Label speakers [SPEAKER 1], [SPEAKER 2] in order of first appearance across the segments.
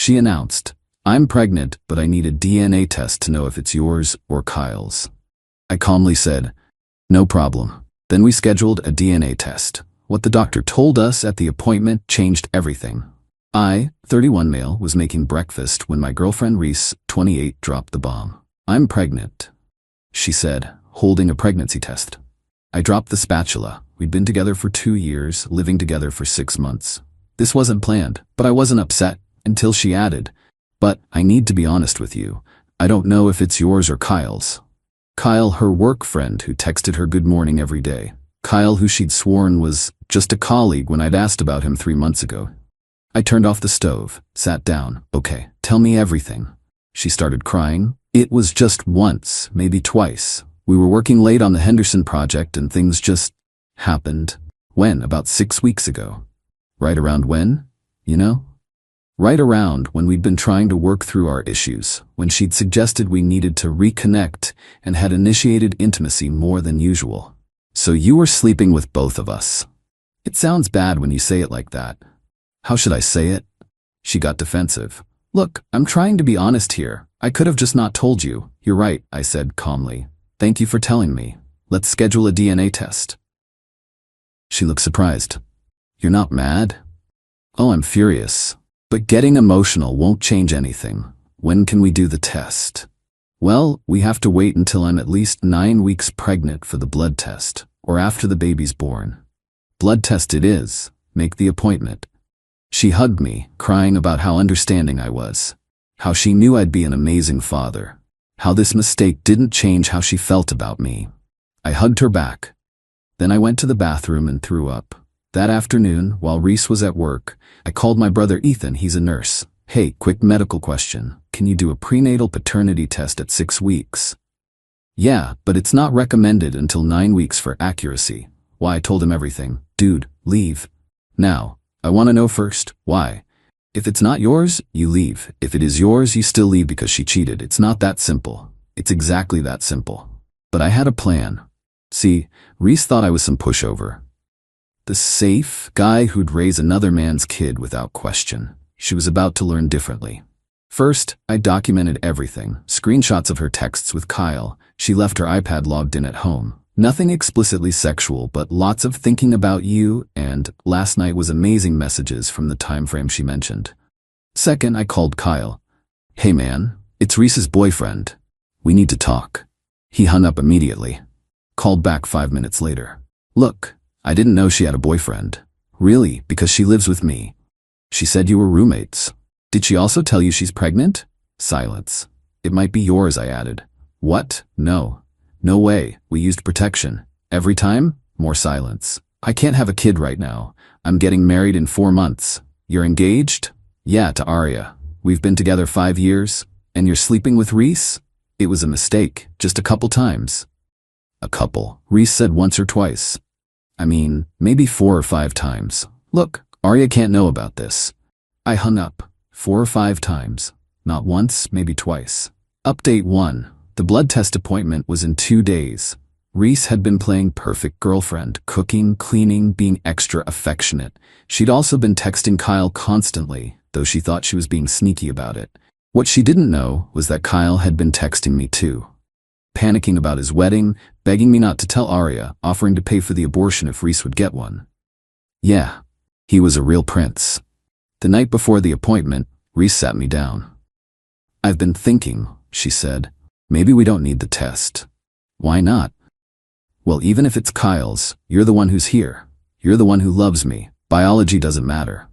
[SPEAKER 1] She announced, "I'm pregnant, but I need a DNA test to know if it's yours or Kyle's." I calmly said, "No problem." Then we scheduled a DNA test. What the doctor told us at the appointment changed everything. I, 31 male, was making breakfast when my girlfriend Reese, 28, dropped the bomb. "I'm pregnant," she said, holding a pregnancy test. I dropped the spatula. We'd been together for 2 years, living together for 6 months. This wasn't planned, but I wasn't upset until she added, "But I need to be honest with you. I don't know if it's yours or Kyle's." Kyle, her work friend who texted her good morning every day. Kyle, who she'd sworn was just a colleague when I'd asked about him 3 months ago. I turned off the stove, sat down. "Okay, tell me everything." She started crying. "It was just once, maybe twice. We were working late on the Henderson project and things just happened." "When? About 6 weeks ago." "Right around when? You know?" "Right around when we'd been trying to work through our issues, when she'd suggested we needed to reconnect and had initiated intimacy more than usual." "So you were sleeping with both of us." "It sounds bad when you say it like that." "How should I say it?" She got defensive. "Look, I'm trying to be honest here. I could have just not told you." "You're right," I said calmly. "Thank you for telling me. Let's schedule a DNA test." She looked surprised. "You're not mad?" "Oh, I'm furious. But getting emotional won't change anything. When can we do the test?" "Well, we have to wait until I'm at least 9 weeks pregnant for the blood test, or after the baby's born." "Blood test it is. Make the appointment." She hugged me, crying about how understanding I was, how she knew I'd be an amazing father, how this mistake didn't change how she felt about me. I hugged her back. Then I went to the bathroom and threw up. That afternoon, while Reese was at work, I called my brother Ethan, he's a nurse. "Hey, quick medical question. Can you do a prenatal paternity test at 6 weeks?" "Yeah, but it's not recommended until 9 weeks for accuracy." Why? I told him everything. "Dude, leave. Now. I want to know first, why? If it's not yours, you leave. If it is yours, you still leave because she cheated. It's not that simple. It's exactly that simple." But I had a plan. See, Reese thought I was some pushover. The safe guy who'd raise another man's kid without question. She was about to learn differently. First, I documented everything. Screenshots of her texts with Kyle. She left her iPad logged in at home. Nothing explicitly sexual, but lots of thinking about you, and last night was amazing messages from the time frame she mentioned. Second, I called Kyle. "Hey man, it's Reese's boyfriend. We need to talk." He hung up immediately. Called back 5 minutes later. "Look, I didn't know she had a boyfriend." "Really? Because she lives with me." "She said you were roommates." "Did she also tell you she's pregnant?" Silence. "It might be yours," I added. "What? No. No way. We used protection. Every time?" More silence. "I can't have a kid right now. I'm getting married in 4 months." "You're engaged?" "Yeah, to Arya. We've been together 5 years. And you're sleeping with Reese?" "It was a mistake. Just a couple times." "A couple?" Reese said once or twice. "I mean, maybe 4 or 5 times. Look, Arya can't know about this." I hung up. 4 or 5 times. Not once, maybe twice. Update 1. The blood test appointment was in 2 days. Reese had been playing perfect girlfriend, cooking, cleaning, being extra affectionate. She'd also been texting Kyle constantly, though she thought she was being sneaky about it. What she didn't know was that Kyle had been texting me too. Panicking about his wedding, begging me not to tell Arya, offering to pay for the abortion if Reese would get one. Yeah, he was a real prince. The night before the appointment, Reese sat me down. "I've been thinking," she said. "Maybe we don't need the test." "Why not?" "Well, even if it's Kyle's, you're the one who's here. You're the one who loves me. Biology doesn't matter."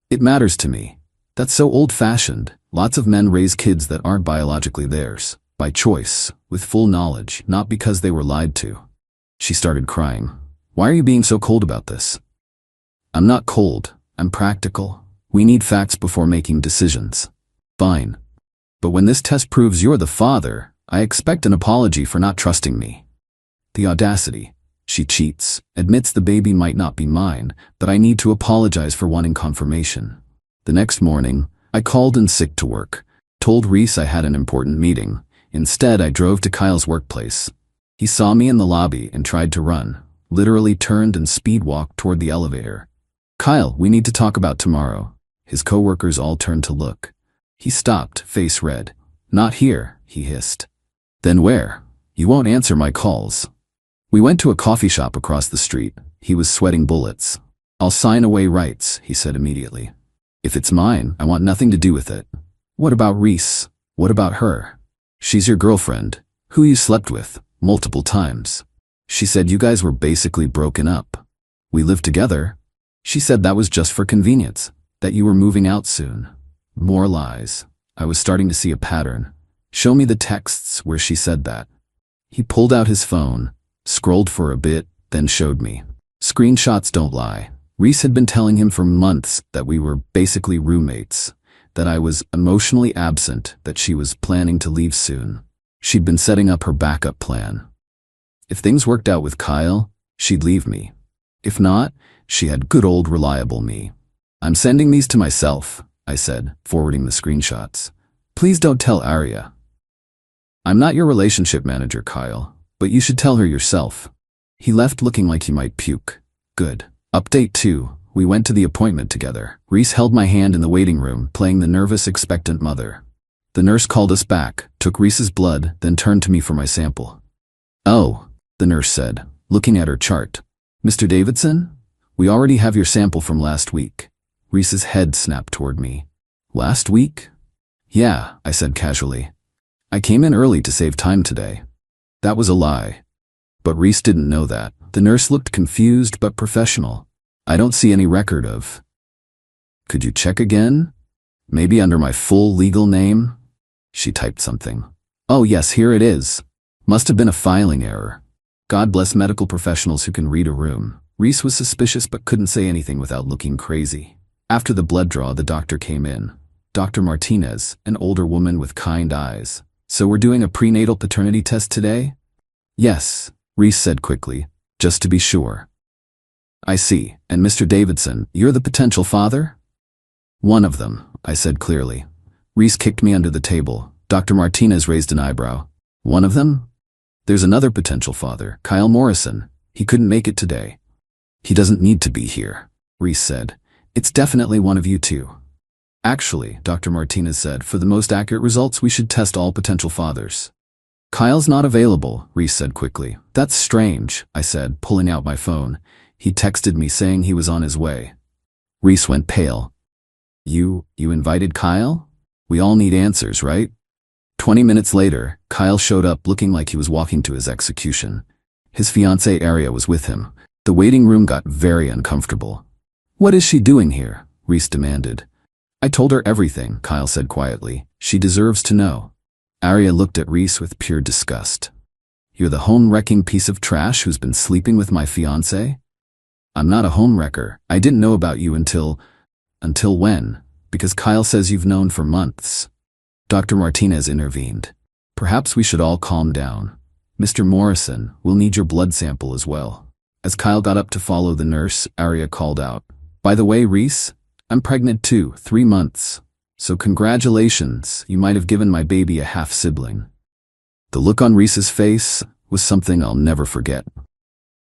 [SPEAKER 1] "It matters to me." "That's so old-fashioned. Lots of men raise kids that aren't biologically theirs. By choice, with full knowledge, not because they were lied to." She started crying. "Why are you being so cold about this?" "I'm not cold. I'm practical. We need facts before making decisions." "Fine. But when this test proves you're the father, I expect an apology for not trusting me." The audacity. She cheats, admits the baby might not be mine, but I need to apologize for wanting confirmation. The next morning, I called in sick to work, told Reese I had an important meeting. Instead, I drove to Kyle's workplace. He saw me in the lobby and tried to run, literally turned and speed walked toward the elevator. "Kyle, we need to talk about tomorrow." His coworkers all turned to look. He stopped, face red. Not here, he hissed. Then where? You won't answer my calls. We went to a coffee shop across the street. He was sweating bullets. I'll sign away rights, he said immediately. If it's mine, I want nothing to do with it. What about Reese? What about her? She's your girlfriend, who you slept with, multiple times. She said you guys were basically broken up. We lived together. She said that was just for convenience, that you were moving out soon. More lies. I was starting to see a pattern. Show me the texts where she said that. He pulled out his phone, scrolled for a bit, then showed me. Screenshots don't lie. Reese had been telling him for months that we were basically roommates, that I was emotionally absent, that she was planning to leave soon. She'd been setting up her backup plan. If things worked out with Kyle, she'd leave me. If not, she had good old reliable me. I'm sending these to myself, I said, forwarding the screenshots. Please don't tell Arya. I'm not your relationship manager, Kyle, but you should tell her yourself. He left looking like he might puke. Good. Update 2. We went to the appointment together. Reese held my hand in the waiting room, playing the nervous, expectant mother. The nurse called us back, took Reese's blood, then turned to me for my sample. Oh, the nurse said, looking at her chart. Mr. Davidson? We already have your sample from last week. Reese's head snapped toward me. Last week? Yeah, I said casually. I came in early to save time today. That was a lie. But Reese didn't know that. The nurse looked confused but professional. I don't see any record of. Could you check again? Maybe under my full legal name? She typed something. Oh yes, here it is. Must have been a filing error. God bless medical professionals who can read a room. Reese was suspicious but couldn't say anything without looking crazy. After the blood draw, the doctor came in. Dr. Martinez, an older woman with kind eyes. So we're doing a prenatal paternity test today? Yes, Reese said quickly, just to be sure. I see. And Mr. Davidson, you're the potential father? One of them, I said clearly. Reese kicked me under the table. Dr. Martinez raised an eyebrow. One of them? There's another potential father, Kyle Morrison. He couldn't make it today. He doesn't need to be here, Reese said. It's definitely one of you two. Actually, Dr. Martinez said, for the most accurate results, we should test all potential fathers. Kyle's not available, Reese said quickly. That's strange, I said, pulling out my phone. He texted me saying he was on his way. Reese went pale. You invited Kyle? We all need answers, right? 20 minutes later, Kyle showed up looking like he was walking to his execution. His fiancée Arya was with him. The waiting room got very uncomfortable. What is she doing here? Reese demanded. I told her everything, Kyle said quietly. She deserves to know. Arya looked at Reese with pure disgust. You're the home-wrecking piece of trash who's been sleeping with my fiancé? I'm not a home-wrecker. I didn't know about you until when? Because Kyle says you've known for months. Dr. Martinez intervened. Perhaps we should all calm down. Mr. Morrison, we'll need your blood sample as well. As Kyle got up to follow the nurse, Arya called out. By the way, Reese, I'm pregnant too, 3 months. So congratulations, you might have given my baby a half-sibling. The look on Reese's face was something I'll never forget.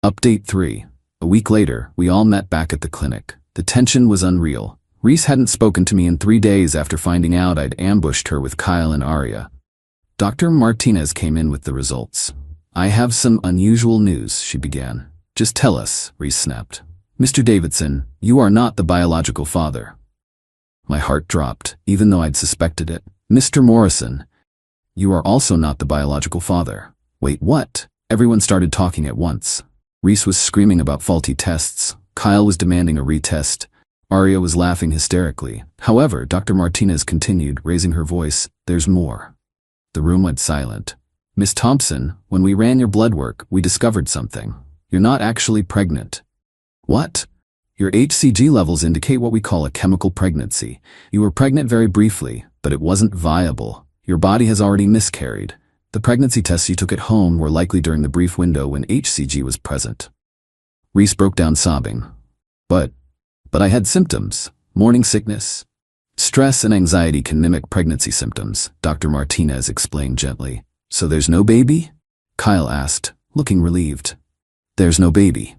[SPEAKER 1] Update 3. A week later, we all met back at the clinic. The tension was unreal. Reese hadn't spoken to me in 3 days after finding out I'd ambushed her with Kyle and Arya. Dr. Martinez came in with the results. I have some unusual news, she began. Just tell us, Reese snapped. Mr. Davidson, you are not the biological father. My heart dropped, even though I'd suspected it. Mr. Morrison, you are also not the biological father. Wait, what? Everyone started talking at once. Reese was screaming about faulty tests. Kyle was demanding a retest. Arya was laughing hysterically. However, Dr. Martinez continued, raising her voice, there's more. The room went silent. Miss Thompson, when we ran your blood work, we discovered something. You're not actually pregnant. What? Your HCG levels indicate what we call a chemical pregnancy. You were pregnant very briefly, but it wasn't viable. Your body has already miscarried. The pregnancy tests you took at home were likely during the brief window when HCG was present. Reese broke down sobbing. But I had symptoms. Morning sickness. Stress and anxiety can mimic pregnancy symptoms, Dr. Martinez explained gently. So there's no baby? Kyle asked, looking relieved. There's no baby.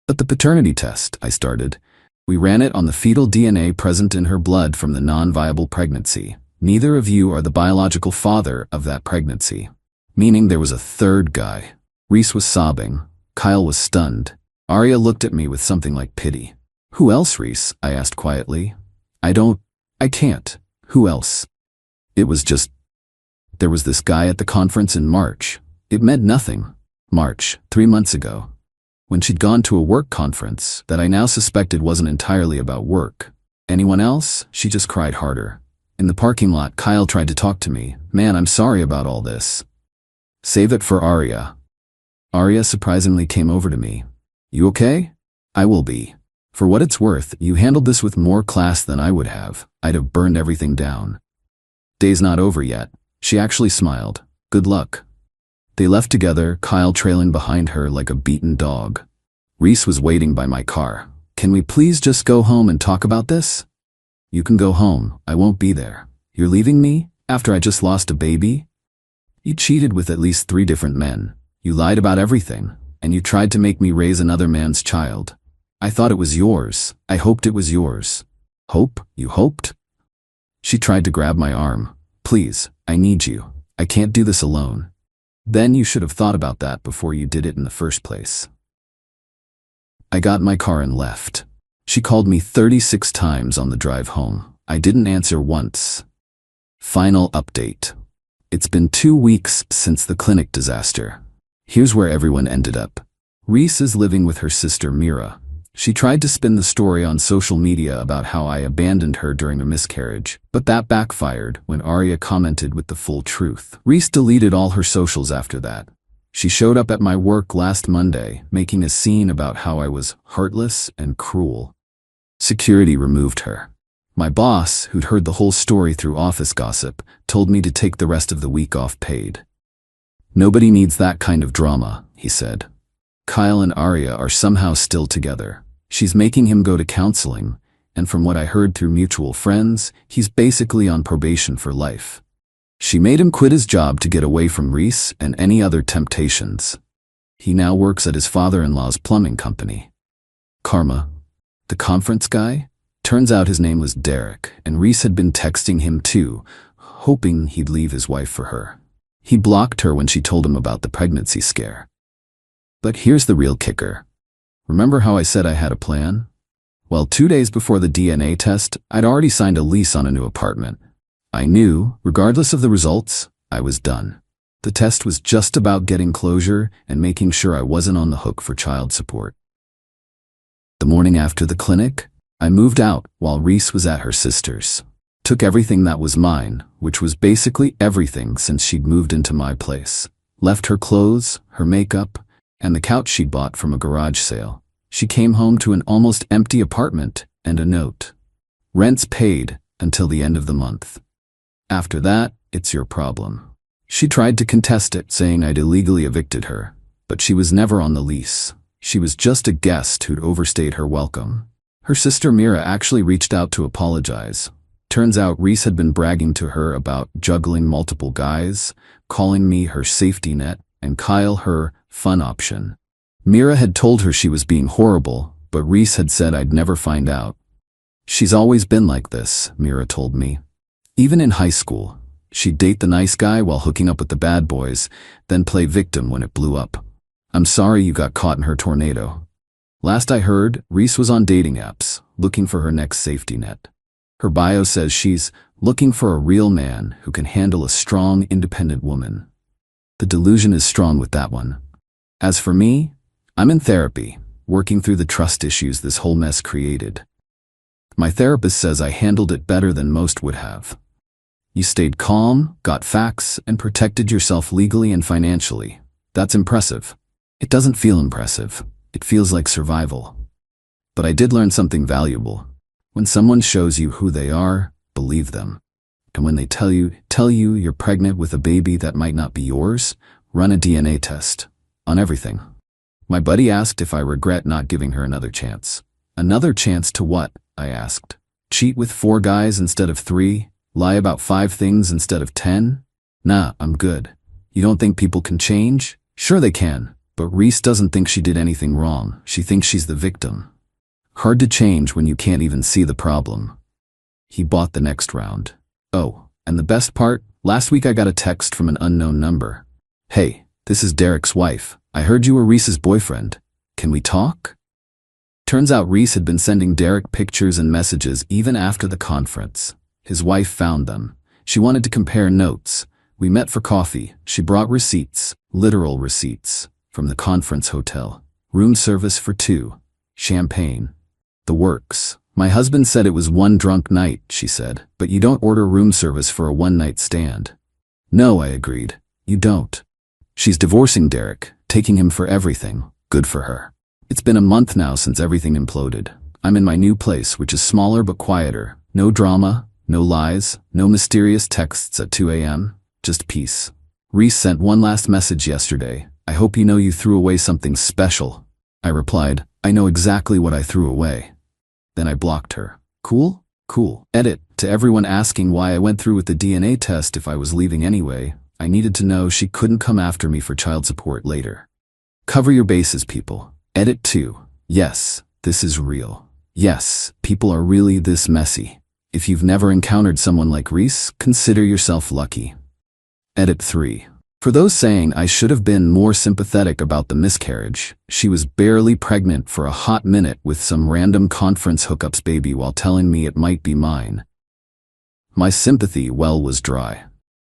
[SPEAKER 1] But the paternity test, I started. We ran it on the fetal DNA present in her blood from the non-viable pregnancy. Neither of you are the biological father of that pregnancy. Meaning there was a third guy. Reese was sobbing. Kyle was stunned. Arya looked at me with something like pity. Who else, Reese? I asked quietly. I can't. Who else? It was just, there was this guy at the conference in March. It meant nothing. March, 3 months ago. When she'd gone to a work conference that I now suspected wasn't entirely about work. Anyone else? She just cried harder. In the parking lot, Kyle tried to talk to me. Man, I'm sorry about all this. Save it for Arya. Arya surprisingly came over to me. You okay? I will be. For what it's worth, you handled this with more class than I would have. I'd have burned everything down. Day's not over yet. She actually smiled. Good luck. They left together, Kyle trailing behind her like a beaten dog. Reese was waiting by my car. Can we please just go home and talk about this? You can go home. I won't be there. You're leaving me? After I just lost a baby? You cheated with at least 3 different men. You lied about everything. And you tried to make me raise another man's child. I thought it was yours. I hoped it was yours. Hope? You hoped? She tried to grab my arm. Please, I need you. I can't do this alone. Then you should have thought about that before you did it in the first place. I got in my car and left. She called me 36 times on the drive home. I didn't answer once. Final update. It's been 2 weeks since the clinic disaster. Here's where everyone ended up. Reese is living with her sister Mira. She tried to spin the story on social media about how I abandoned her during a miscarriage, but that backfired when Arya commented with the full truth. Reese deleted all her socials after that. She showed up at my work last Monday, making a scene about how I was heartless and cruel. Security removed her. My boss, who'd heard the whole story through office gossip, told me to take the rest of the week off paid. Nobody needs that kind of drama, he said. Kyle and Arya are somehow still together. She's making him go to counseling, and from what I heard through mutual friends, he's basically on probation for life. She made him quit his job to get away from Reese and any other temptations. He now works at his father-in-law's plumbing company. Karma. The conference guy? Turns out his name was Derek, and Reese had been texting him too, hoping he'd leave his wife for her. He blocked her when she told him about the pregnancy scare. But here's the real kicker. Remember how I said I had a plan? Well, 2 days before the DNA test, I'd already signed a lease on a new apartment. I knew, regardless of the results, I was done. The test was just about getting closure and making sure I wasn't on the hook for child support. The morning after the clinic, I moved out while Reese was at her sister's. Took everything that was mine, which was basically everything since she'd moved into my place. Left her clothes, her makeup, and the couch she'd bought from a garage sale. She came home to an almost empty apartment and a note. Rent's paid until the end of the month. After that, it's your problem. She tried to contest it, saying I'd illegally evicted her, but she was never on the lease. She was just a guest who'd overstayed her welcome. Her sister Mira actually reached out to apologize. Turns out Reese had been bragging to her about juggling multiple guys, calling me her safety net, and Kyle her fun option. Mira had told her she was being horrible, but Reese had said I'd never find out. She's always been like this, Mira told me. Even in high school, she'd date the nice guy while hooking up with the bad boys, then play victim when it blew up. I'm sorry you got caught in her tornado. Last I heard, Reese was on dating apps, looking for her next safety net. Her bio says she's looking for a real man who can handle a strong, independent woman. The delusion is strong with that one. As for me, I'm in therapy, working through the trust issues this whole mess created. My therapist says I handled it better than most would have. You stayed calm, got facts, and protected yourself legally and financially. That's impressive. It doesn't feel impressive. It feels like survival. But I did learn something valuable. When someone shows you who they are, believe them. And when they tell you you're pregnant with a baby that might not be yours, run a DNA test. On everything. My buddy asked if I regret not giving her another chance. Another chance to what? I asked. Cheat with 4 guys instead of 3? Lie about 5 things instead of 10? Nah, I'm good. You don't think people can change? Sure they can, but Reese doesn't think she did anything wrong. She thinks she's the victim. Hard to change when you can't even see the problem. He bought the next round. Oh, And the best part, last week I got a text from an unknown number. Hey, this is Derek's wife. I heard you were Reese's boyfriend. Can we talk? Turns out Reese had been sending Derek pictures and messages even after the conference. His wife found them. She wanted to compare notes. We met for coffee. She brought receipts, literal receipts, from the conference hotel. Room service for 2. Champagne. The works. My husband said it was one drunk night, she said, but you don't order room service for a one-night stand. No, I agreed. You don't. She's divorcing Derek, taking him for everything. Good for her. It's been a month now since everything imploded. I'm in my new place, which is smaller but quieter. No drama, no lies, no mysterious texts at 2 a.m. Just peace. Reese sent one last message yesterday. I hope you know you threw away something special. I replied, I know exactly what I threw away. Then I blocked her. Cool? Cool. Edit. To everyone asking why I went through with the DNA test if I was leaving anyway, I needed to know she couldn't come after me for child support later. Cover your bases, people. Edit 2. Yes, this is real. Yes, people are really this messy. If you've never encountered someone like Reese, consider yourself lucky. Edit 3. For those saying I should have been more sympathetic about the miscarriage, she was barely pregnant for a hot minute with some random conference hookups baby while telling me it might be mine. My sympathy well was dry.